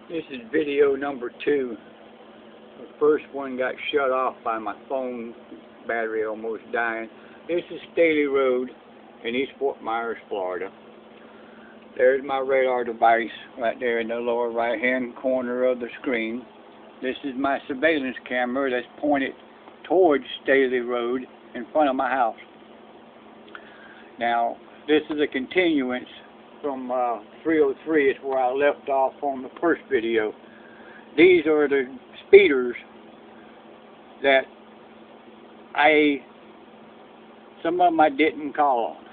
This is video number 2. The first one got shut off by my phone battery almost dying. This is Staley Road in E.FORT.MYERS, Florida. There's my radar device right there in the lower right hand corner of the screen. This is my surveillance camera that's pointed towards Staley Road in front of my house. Now, this is a continuance from 303. It's where I left off on the first video. These are the speeders that some of them I didn't call on.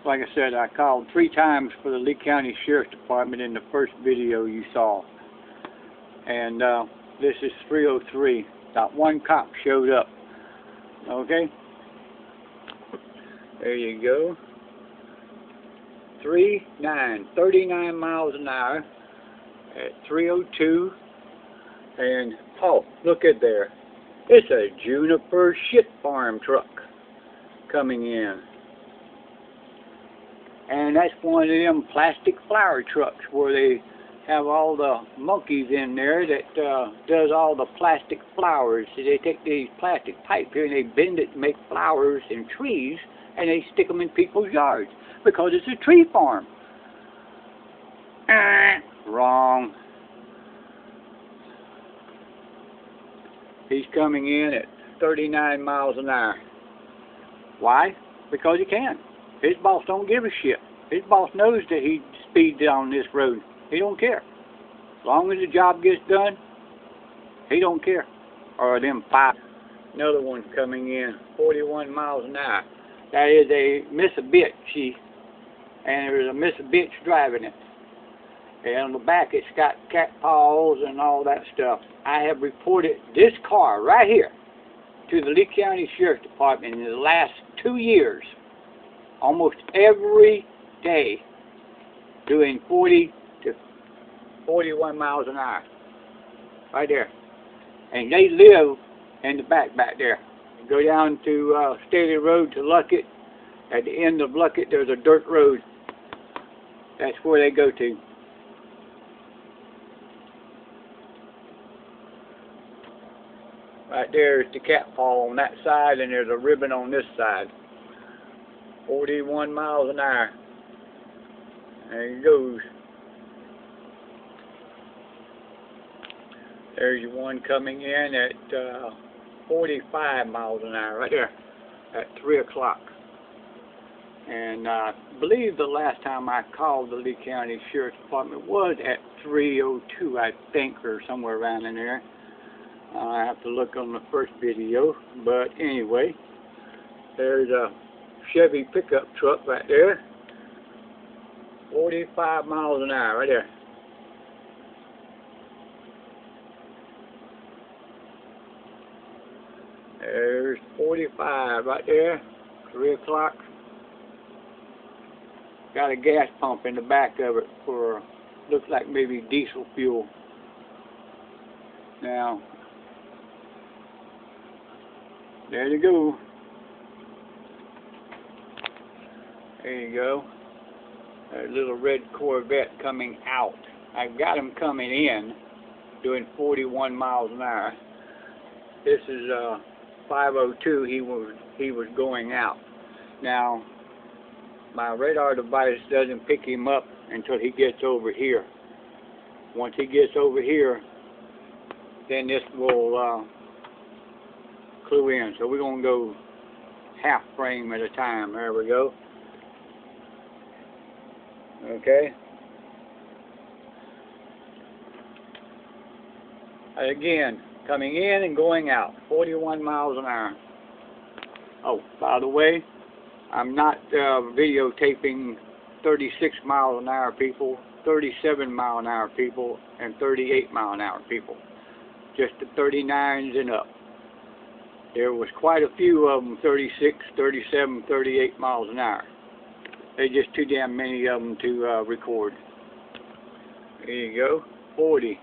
Like I said, I called 3 times for the Lee County Sheriff's Department in the first video you saw. And this is 303. Not one cop showed up. Okay? There you go. 39 miles an hour at 302. And, oh, look at there. It's a juniper shit farm truck coming in. And that's one of them plastic flower trucks where they have all the monkeys in there that does all the plastic flowers. So they take these plastic pipes here and they bend it to make flowers and trees, and they stick them in people's yards because it's a tree farm. Wrong. He's coming in at 39 miles an hour. Why? Because he can. His boss don't give a shit. His boss knows that he speeds down this road. He don't care. As long as the job gets done, he don't care. Or them 5. Another one coming in, 41 miles an hour. That is a Mitsubishi, and there's a Mitsubishi driving it. And on the back it's got cat paws and all that stuff. I have reported this car right here to the Lee County Sheriff's Department in the last 2 years, almost every day, doing 40 to 41 miles an hour. Right there. And they live in the back there. You go down to Staley Road to Luckett. At the end of Luckett there's a dirt road. That's where they go to. Right there is the cat paw on that side, and there's a ribbon on this side. 41 miles an hour. There he goes. There's one coming in at 45 miles an hour, right there, at 3 o'clock. And I believe the last time I called the Lee County Sheriff's Department was at 3:02, I think, or somewhere around in there. I have to look on the first video, but anyway, there's a Chevy pickup truck right there, 45 miles an hour right there. There's 45 right there, 3 o'clock. Got a gas pump in the back of it for, looks like maybe diesel fuel. Now, there you go. There you go. A little red Corvette coming out. I've got him coming in, doing 41 miles an hour. This is 502. He was going out. Now, my radar device doesn't pick him up until he gets over here. Once he gets over here, then this will clue in. So we're going to go half frame at a time. There we go. Okay. Again, coming in and going out, 41 miles an hour. Oh, by the way, I'm not videotaping 36 mile an hour people, 37 mile an hour people, and 38 mile an hour people. Just the 39s and up. There was quite a few of them, 36, 37, 38 miles an hour. There's just too damn many of them to record. There you go, 40.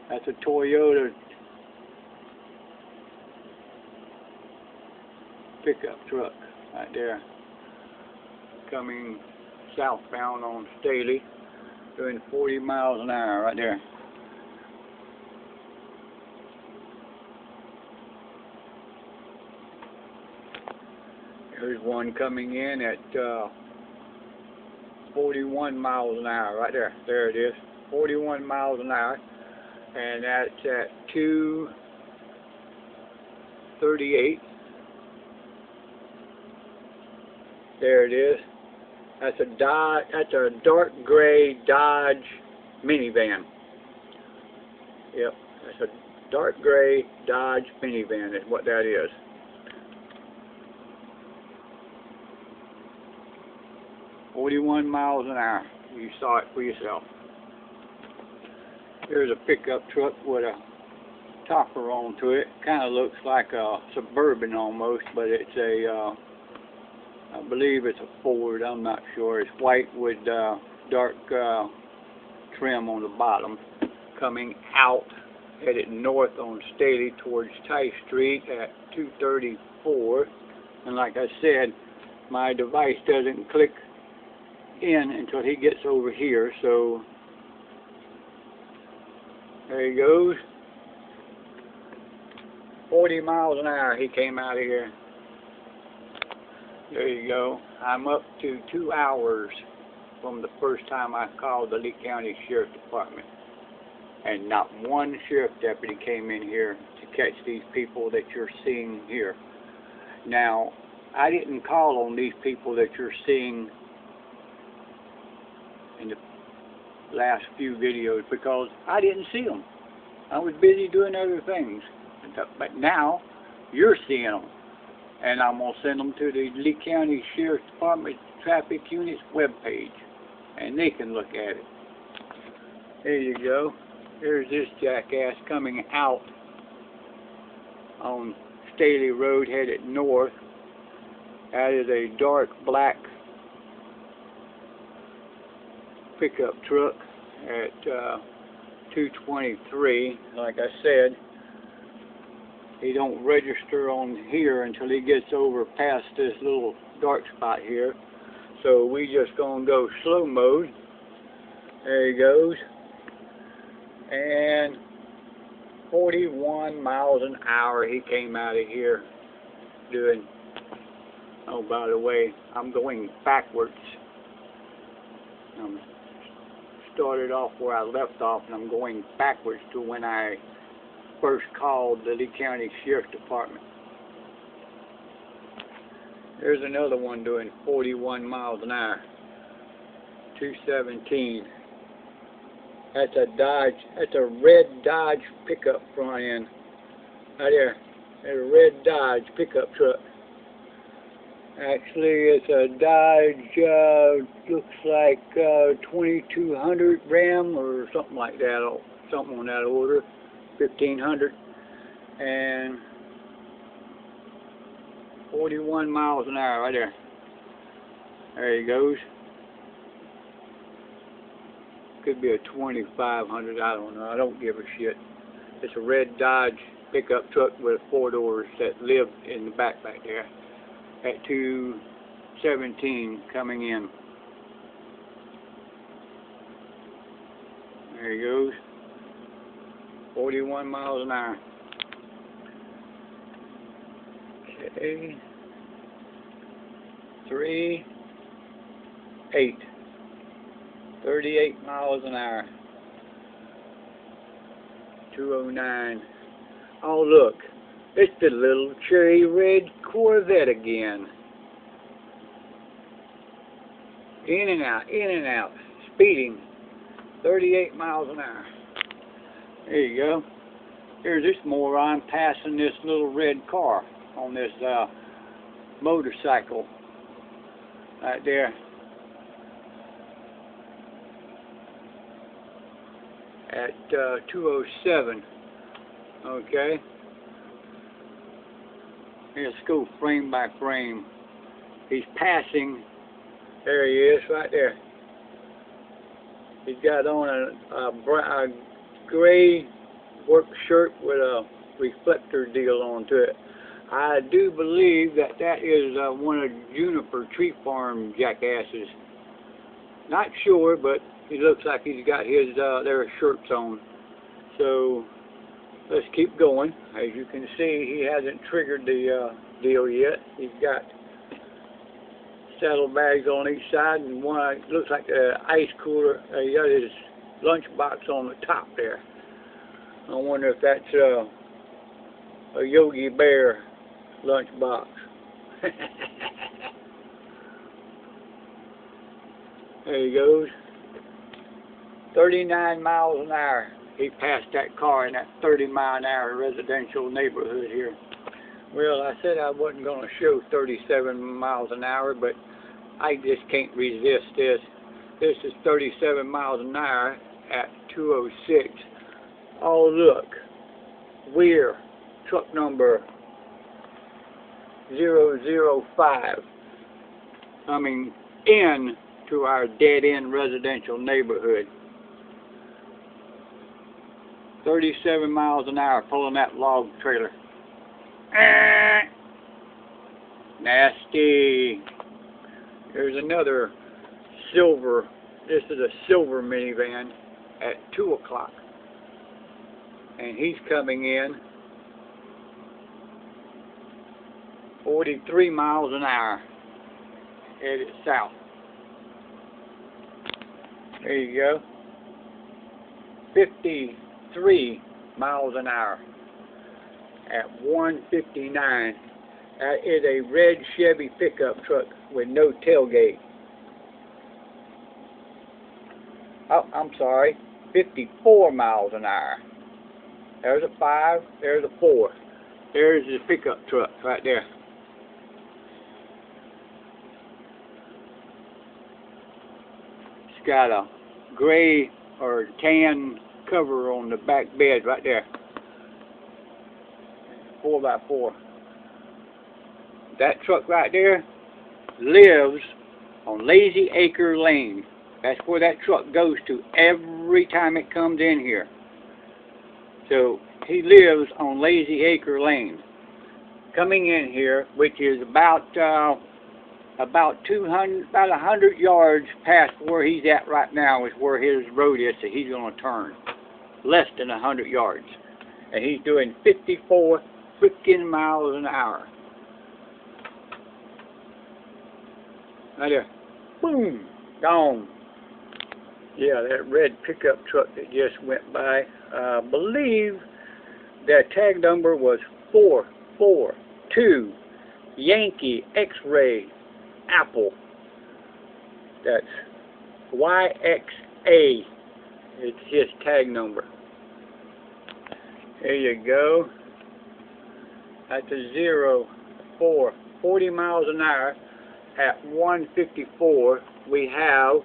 That's a Toyota pickup truck right there, coming southbound on Staley. Doing 40 miles an hour right there. There's one coming in at 41 miles an hour right there. There it is. 41 miles an hour. And that's at 238. There it is. That's a dark gray Dodge minivan. Yep, that's a dark gray Dodge minivan is what that is. "41 miles an hour. You saw it for yourself. There's a pickup truck with a topper onto it. Kind of looks like a Suburban almost, but it's a I believe it's a Ford. I'm not sure. It's white with dark trim on the bottom. Coming out, headed north on Staley towards Tice Street at 234. And like I said, my device doesn't click in until he gets over here. So there he goes. 40 miles an hour he came out of here. There you go. I'm up to 2 hours from the first time I called the Lee County Sheriff's Department. And not one sheriff deputy came in here to catch these people that you're seeing here. Now, I didn't call on these people that you're seeing in the last few videos because I didn't see them. I was busy doing other things. But now, you're seeing them. And I'm going to send them to the Lee County Sheriff's Department Traffic Unit's webpage. And they can look at it. There you go. There's this jackass coming out on Staley Road headed north. That is a dark black pickup truck at 223. Like I said, he don't register on here until he gets over past this little dark spot here. So we just gonna go slow mode. There he goes. And 41 miles an hour he came out of here doing. Oh, by the way, I'm going backwards. Started off where I left off, and I'm going backwards to when I first called the Lee County Sheriff's Department. There's another one doing 41 miles an hour. 217. That's a Dodge. That's a red Dodge pickup front end. Right there. There's a red Dodge pickup truck. Actually, it's a Dodge, looks like 2200 Ram or something like that, something on that order, 1500, and 41 miles an hour right there. There he goes. Could be a 2500, I don't know, I don't give a shit. It's a red Dodge pickup truck with 4 doors that live in the back there. At 217 coming in. There he goes. 41 miles an hour. Okay. 38 miles an hour. 209. Oh, look. It's the little cherry red Corvette again. In and out, speeding. 38 miles an hour. There you go. Here's this moron passing this little red car on this motorcycle. Right there. At 207. Okay. Let's go frame by frame. He's passing. There he is, right there. He's got on a gray work shirt with a reflector deal onto it. I do believe that is one of Juniper Tree Farm jackasses. Not sure, but He looks like he's got his their shirts on. So let's keep going. As you can see, he hasn't triggered the deal yet. He's got saddlebags on each side, and one looks like an ice cooler. He got his lunchbox on the top there. I wonder if that's a Yogi Bear lunchbox. There he goes. 39 miles an hour. He passed that car in that 30-mile-an-hour residential neighborhood here. Well, I said I wasn't going to show 37 miles an hour, but I just can't resist this. This is 37 miles an hour at 206. Oh, look. We're truck number 005 coming in to our dead-end residential neighborhood. 37 miles an hour pulling that log trailer. Nasty. There's another silver. This is a silver minivan at 2 o'clock. And he's coming in 43 miles an hour headed south. There you go. 53 miles an hour at 159. That is a red Chevy pickup truck with no tailgate. Oh, I'm sorry. 54 miles an hour. There's a 5, there's a 4. There's the pickup truck right there. It's got a gray or tan cover on the back bed right there. 4x4. That truck right there lives on Lazy Acre Lane. That's where that truck goes to every time it comes in here. So he lives on Lazy Acre Lane. Coming in here, which is about 100 yards past where he's at right now, is where his road is that he's going to turn. Less than 100 yards. And he's doing 54 freaking miles an hour. Right there. Boom. Gone. Yeah, that red pickup truck that just went by, I believe that tag number was 442 Yankee X-Ray Apple. That's YXA. It's his tag number. There you go. That's a 40 miles an hour at 154. We have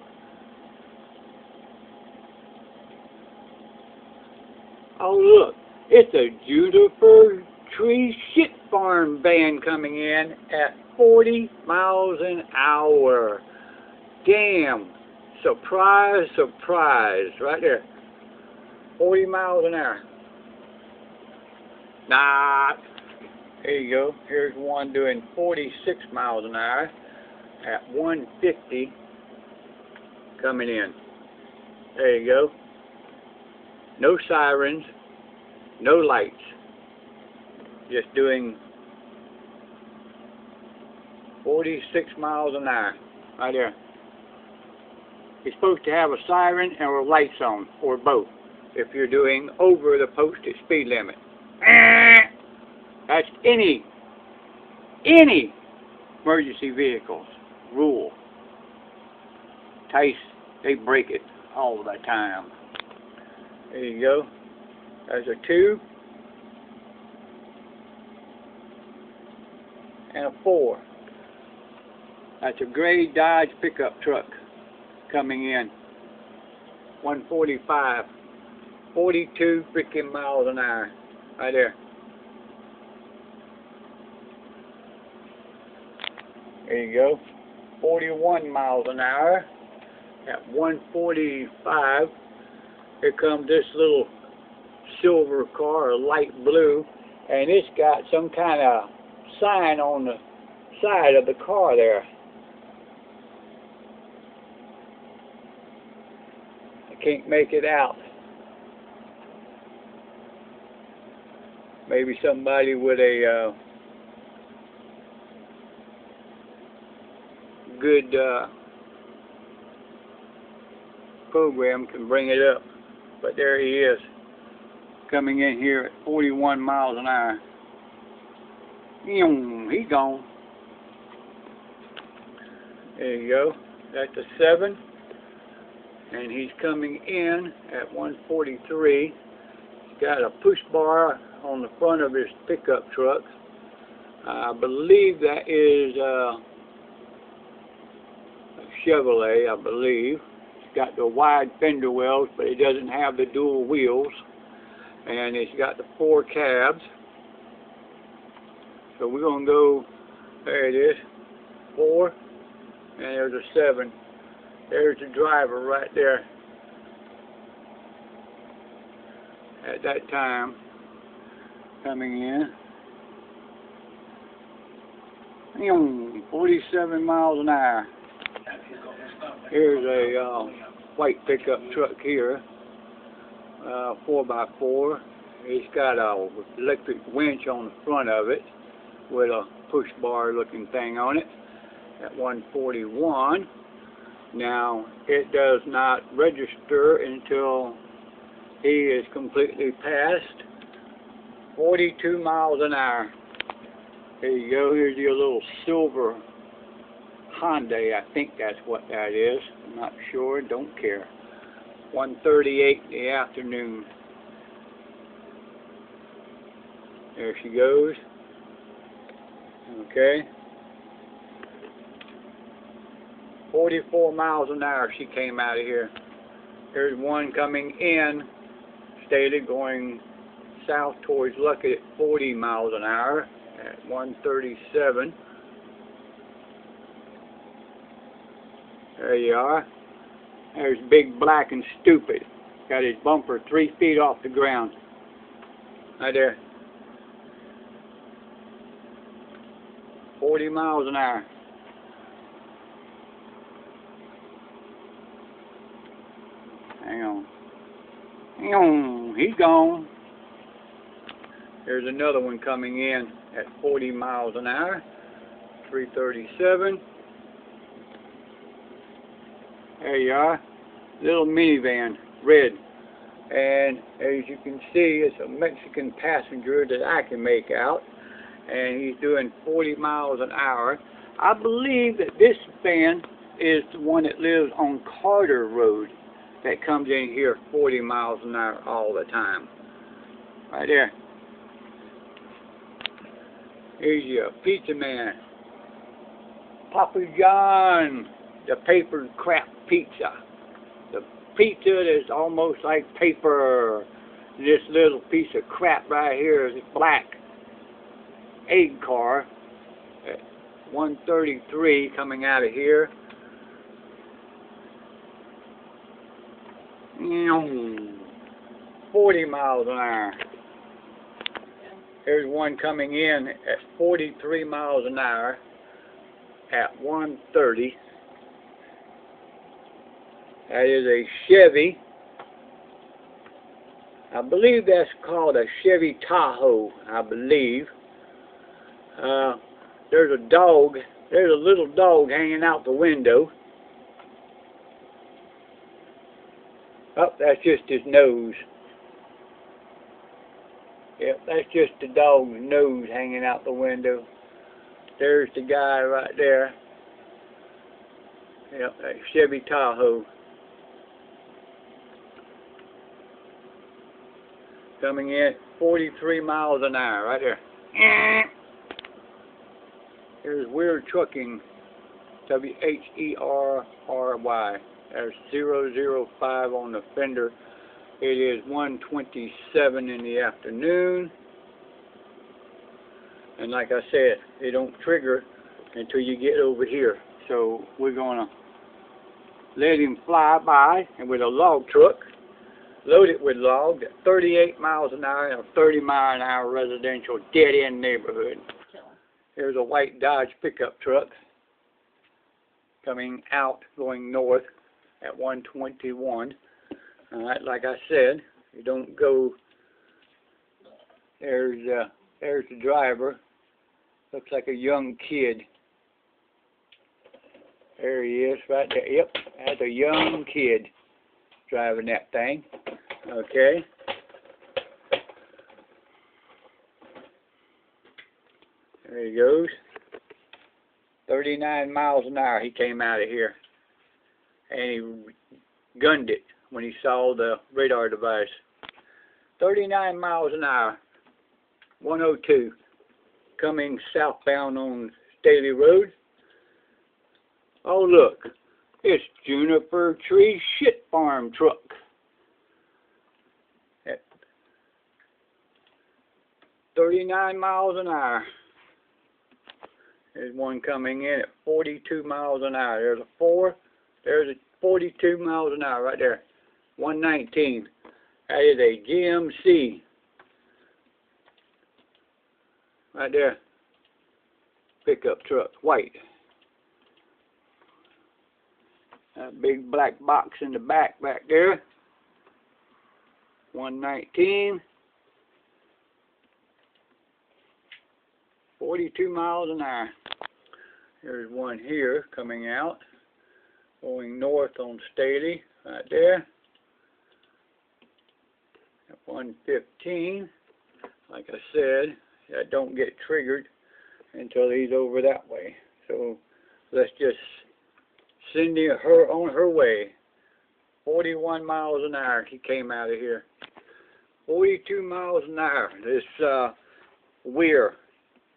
oh look, it's a Juniper Tree Shit Farm van coming in at 40 miles an hour. Damn. Surprise, surprise. Right there. 40 miles an hour. Nah. There you go. Here's one doing 46 miles an hour at 150 coming in. There you go. No sirens, no lights. Just doing 46 miles an hour. Right there. You're supposed to have a siren or lights on, or both, if you're doing over the posted speed limit. That's any emergency vehicles rule. Tice, they break it all the time. There you go. There's a 2 and a 4. That's a gray Dodge pickup truck coming in. 145. 42 freaking miles an hour. Right there. There you go. 41 miles an hour at 145. Here comes this little silver car, a light blue, and it's got some kind of sign on the side of the car there. can't make it out. Maybe somebody with a good program can bring it up. But there he is, coming in here at 41 miles an hour. He's gone. There you go. That's a 7. And he's coming in at 143. He's got a push bar on the front of his pickup truck. I believe that is a Chevrolet, I believe. It's got the wide fender wells, but it doesn't have the dual wheels. And it's got the 4 cabs. So we're going to go, there it is, 4, and there's a 7. There's the driver right there at that time coming in. 47 miles an hour. Here's a white pickup truck here, 4x4. It's got a electric winch on the front of it with a push bar looking thing on it at 141. Now, it does not register until he is completely past 42 miles an hour. There you go. Here's your little silver Hyundai. I think that's what that is. I'm not sure. Don't care. 1:38 in the afternoon. There she goes. Okay. 44 miles an hour she came out of here. There's one coming in, Staley, going south towards Luckett at 40 miles an hour at 137. There you are. There's Big Black and Stupid. Got his bumper 3 feet off the ground. Right there. 40 miles an hour. Hang on. He's gone. There's another one coming in at 40 miles an hour. 337. There you are. Little minivan, red. And as you can see, it's a Mexican passenger that I can make out. And he's doing 40 miles an hour. I believe that this van is the one that lives on Carter Road, that comes in here 40 miles an hour all the time. Right there. Here's your pizza man. Papa John, the paper crap pizza. The pizza that's almost like paper. This little piece of crap right here is black. Egg car at 133 coming out of here. 40 miles an hour. There's one coming in at 43 miles an hour at 130. That is a Chevy. I believe that's called a Chevy Tahoe, I believe. There's a dog. There's a little dog hanging out the window. Oh, that's just his nose. Yep, that's just the dog's nose hanging out the window. There's the guy right there. Yep, that Chevy Tahoe. Coming in 43 miles an hour, right there. Here's Weird Trucking, WHERRY. There's 005 on the fender. It is 1:27 in the afternoon. And like I said, it don't trigger until you get over here. So we're going to let him fly by, and with a log truck, loaded with logs at 38 miles an hour in a 30 mile an hour residential dead-end neighborhood. There's a white Dodge pickup truck coming out, going north at 121. Alright, like I said, you don't go. There's the driver. Looks like a young kid. There he is, right there. Yep, that's a young kid driving that thing. Okay. There he goes. 39 miles an hour he came out of here. And he gunned it when he saw the radar device. 39 miles an hour. 102. Coming southbound on Staley Road. Oh look, it's Juniper Tree Shit Farm truck. At 39 miles an hour. There's one coming in at 42 miles an hour. There's a 4. There's a 42 miles an hour right there. 119. That is a GMC. Right there. Pickup truck. White. That big black box in the back there. 119. 42 miles an hour. There's one here coming out. Going north on Staley. Right there. At 115. Like I said, that don't get triggered until he's over that way. So let's just send her on her way. 41 miles an hour he came out of here. 42 miles an hour. This Weir,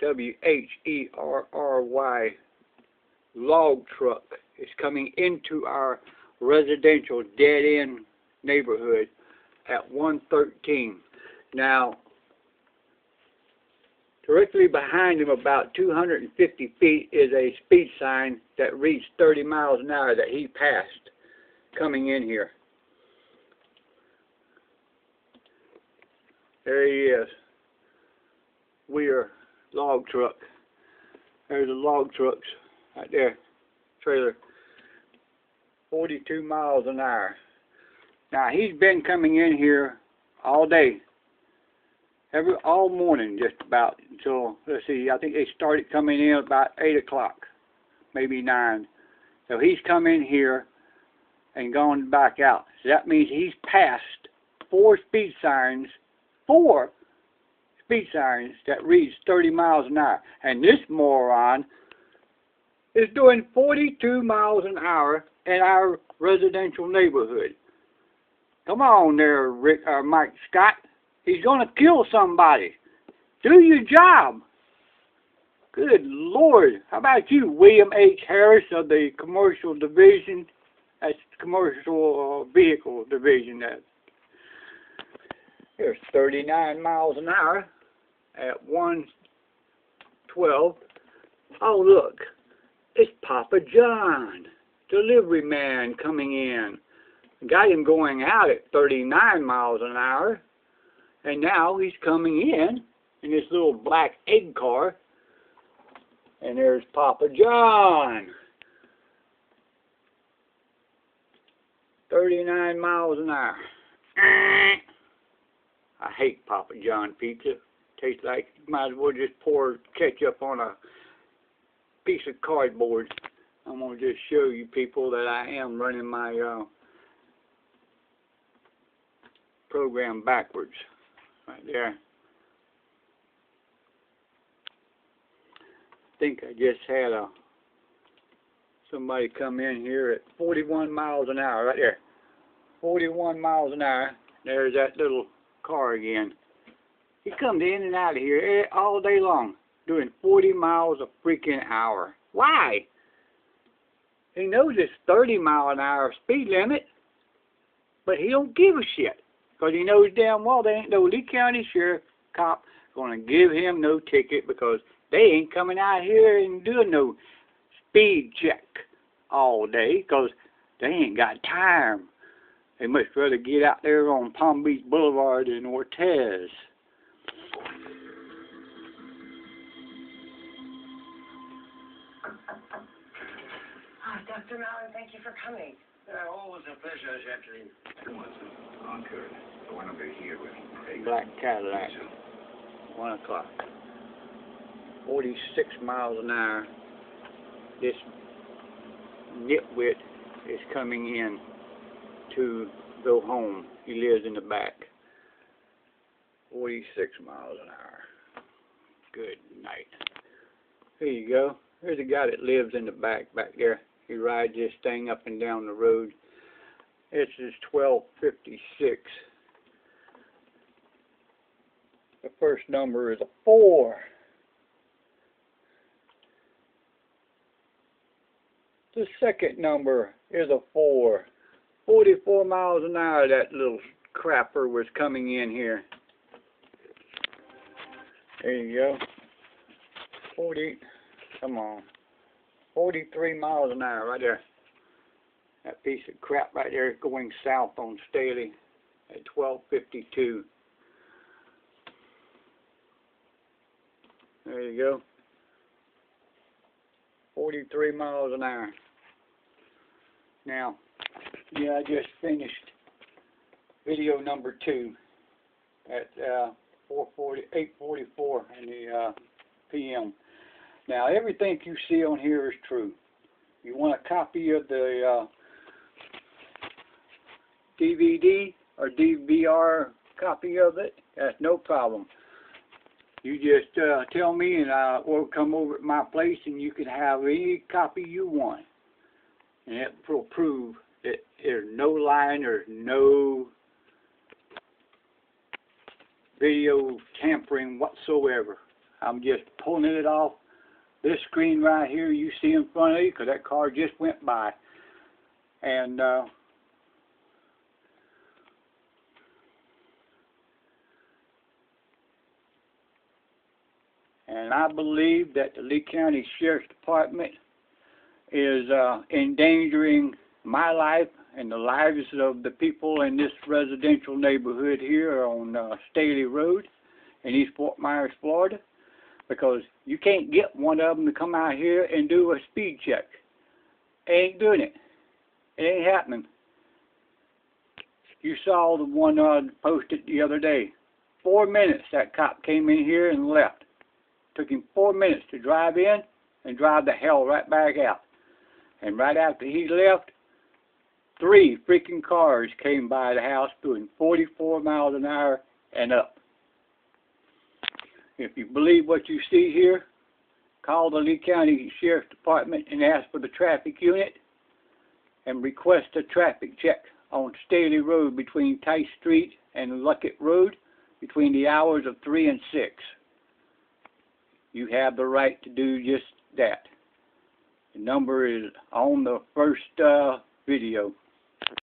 W-H-E-R-R-Y log truck is coming into our residential dead-end neighborhood at 113. Now, directly behind him, about 250 feet, is a speed sign that reads 30 miles an hour that he passed coming in here. There he is. Weir log truck. There's the log trucks right there. Trailer. 42 miles an hour. Now, he's been coming in here all day. All morning, just about, until, let's see, I think they started coming in about 8 o'clock, maybe 9. So he's come in here and gone back out. So that means he's passed 4 speed signs that reads 30 miles an hour. And this moron is doing 42 miles an hour in our residential neighborhood. Come on there, Mike Scott. He's going to kill somebody. Do your job. Good Lord. How about you, William H. Harris of the Commercial Division? That's Commercial Vehicle Division. There's 39 miles an hour at 112. Oh, look. It's Papa John, delivery man coming in. Got him going out at 39 miles an hour. And now he's coming in this little black egg car. And there's Papa John. 39 miles an hour. I hate Papa John pizza. Tastes like you might as well just pour ketchup on a piece of cardboard. I'm going to just show you people that I am running my program backwards. Right there. I think I just had somebody come in here at 41 miles an hour, right there. 41 miles an hour. There's that little car again. He comes in and out of here all day long, doing 40 miles a freaking hour. Why? He knows it's 30 mile an hour speed limit, but he don't give a shit. Because he knows damn well there ain't no Lee County Sheriff cop going to give him no ticket, because they ain't coming out here and doing no speed check all day, because they ain't got time. They much rather get out there on Palm Beach Boulevard and Ortez. Dr. Mallon, thank you for coming. Always a pleasure, Jacqueline. 2 months Concord. The one over here with Black Cadillac. 1 o'clock. 46 miles an hour. This nitwit is coming in to go home. He lives in the back. 46 miles an hour. Good night. Here you go. Here's a guy that lives in the back there. He rides this thing up and down the road. This is 1256. The first number is a 4. The second number is a 4. 44 miles an hour that little crapper was coming in here. There you go. 40, come on. 43 miles an hour right there. That piece of crap right there is going south on Staley at 1252. There you go. 43 miles an hour. Now, yeah, I just finished video number 2 at 8:44 in the p.m. Now, everything you see on here is true. You want a copy of the DVD or DVR copy of it? That's no problem. You just tell me, and I will come over at my place, and you can have any copy you want. And it will prove that there's no lying, there's no video tampering whatsoever. I'm just pulling it off this screen right here you see in front of you, because that car just went by. And I believe that the Lee County Sheriff's Department is endangering my life and the lives of the people in this residential neighborhood here on Staley Road in E.FORT.MYERS, Florida, because you can't get one of them to come out here and do a speed check. They ain't doing it. It ain't happening. You saw the one posted the other day. 4 minutes that cop came in here and left. Took him 4 minutes to drive in and drive the hell right back out. And right after he left, 3 freaking cars came by the house doing 44 miles an hour and up. If you believe what you see here, call the Lee County Sheriff's Department and ask for the traffic unit and request a traffic check on Staley Road between Tice Street and Luckett Road between the hours of 3 and 6. You have the right to do just that. The number is on the first video.